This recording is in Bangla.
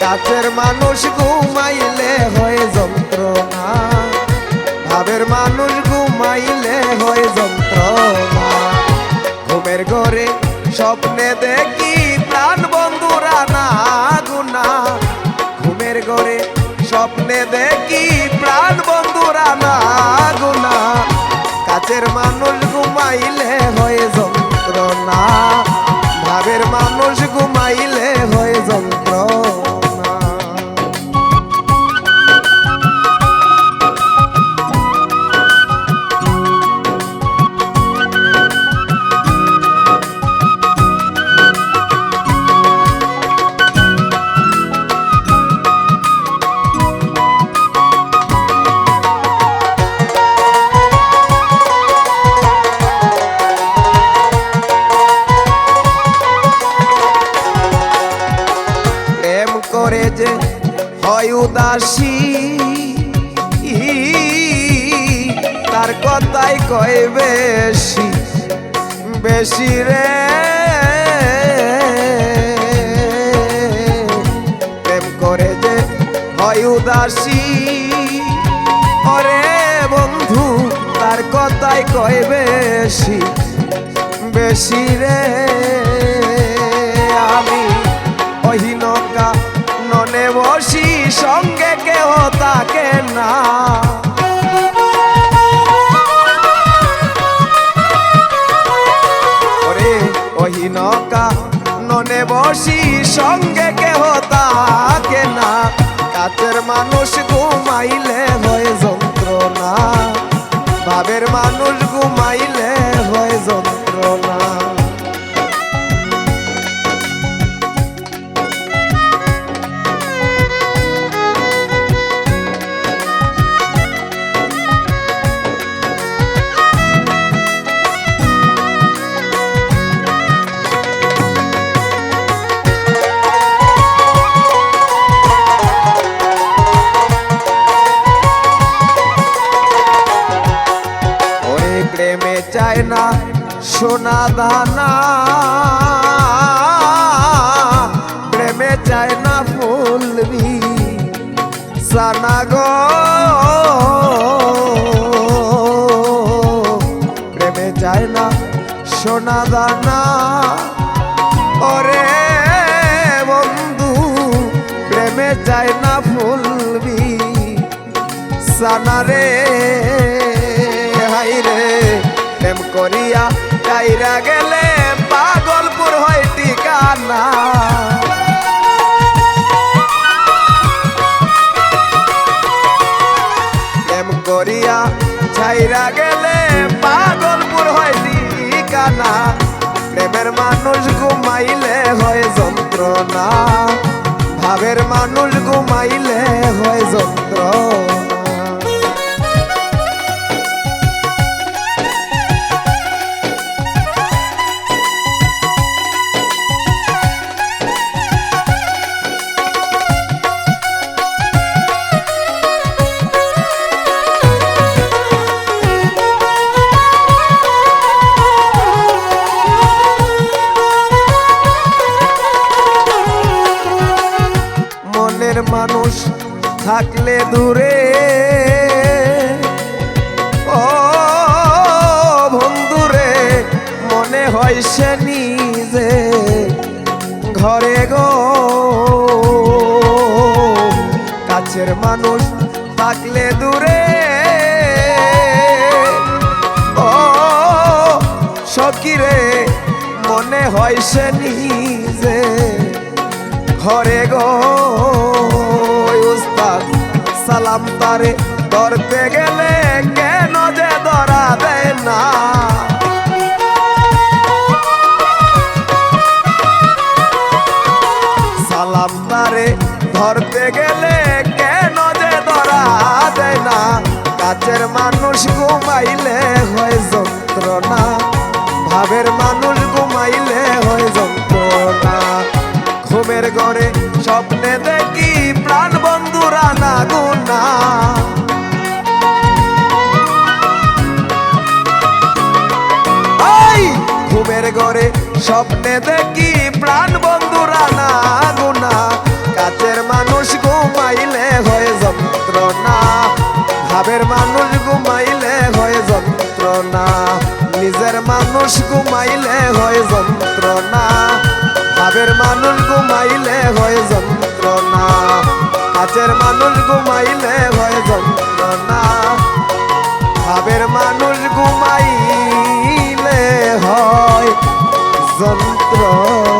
কাছের মানুষ ঘুমাইলে হয় যন্ত্রণা, ভাবের মানুষ ঘুমাইলে হয় যন্ত্রণা। ঘুমের ঘরে স্বপ্নে দেখি প্রাণ বন্ধুরা না গুনা, ঘুমের ঘরে স্বপ্নে দেখি প্রাণ বন্ধুরা না গুনা। কাছের মানুষ ঘুমাইলে হয় যন্ত্রণা, ভাবের মানুষ ঘুমাইলে হয় যন্ত্রণা। করে যে হয় উদাসী, তার কথাই কয় বেশি বেশি রে। প্রেম করে যে হয় উদাসী, ওরে বন্ধু তার কথাই কয় বেশি বেশি রে। আমি অহিনকা ননে বসি, সঙ্গে কেহ থাকে না। ওরে অহিনকা ননে বসি, সঙ্গে কেহ থাকে না। কাছের মানুষ ঘুমাইলে হয় যন্ত্রণা, ভাবের মানুষ ঘুমাইলে হয় যন্ত্রণা। প্রেমে চায় না সোনা দানা, প্রেমে চায় না ফুলবি সানা গো। প্রেমে চায় না সোনা দানা, ওরে বন্ধু প্রেমে চায় না ফুলবি সানা রে। প্রেম করিয়া যাইরা গেলে পাগলপুর হয় ঠিকানা। প্রেম করিয়া যাইরা গেলে পাগলপুর হয় ঠিকানা। প্রেমের মানুষ ঘুমাইলে হয় যন্ত্রণা, ভাবের মানুষ ঘুমাইলে হয় যন্ত্রণা। মানুষ থাকলে দূরে, ও বন্ধুরে মনে হয় সে নিজে ঘরে গো। কাছের মানুষ থাকলে দূরে, ও সখীরে মনে হয় সে নিজে ঘরে গো। উস্তাদ সালাম তারে ধরতে গেলে কেন যে ধরা দেয় না। সালাম তারে ধরতে গেলে কেন যে ধরা দেয় না। কাছের মানুষ ঘুমাইলে হয় যন্ত্রণা, ভাবের মানুষ ঘুমাইলে হয় যন্ত্রণা। ঘুমের ঘরে স্বপ্নে দেখি প্রাণ বন্ধুরা না গুনা, ঘুমের ঘরে স্বপ্নে দেখি প্রাণ বন্ধুরা না গুনা। কাছের মানুষ ভাবের মানুষ ঘুমাইলে হয় যন্ত্রণা, নিজের মানুষ ঘুমাইলে হয় যন্ত্রণা, ভাবের মানুষ ঘুমাইলে হয় যন্ত্রণা, কাছের মানুষ ঘুমাইলে হয় যন্ত্রণা, ভাবের মানুষ ঘুমাইলে হয় যন্ত্রণা।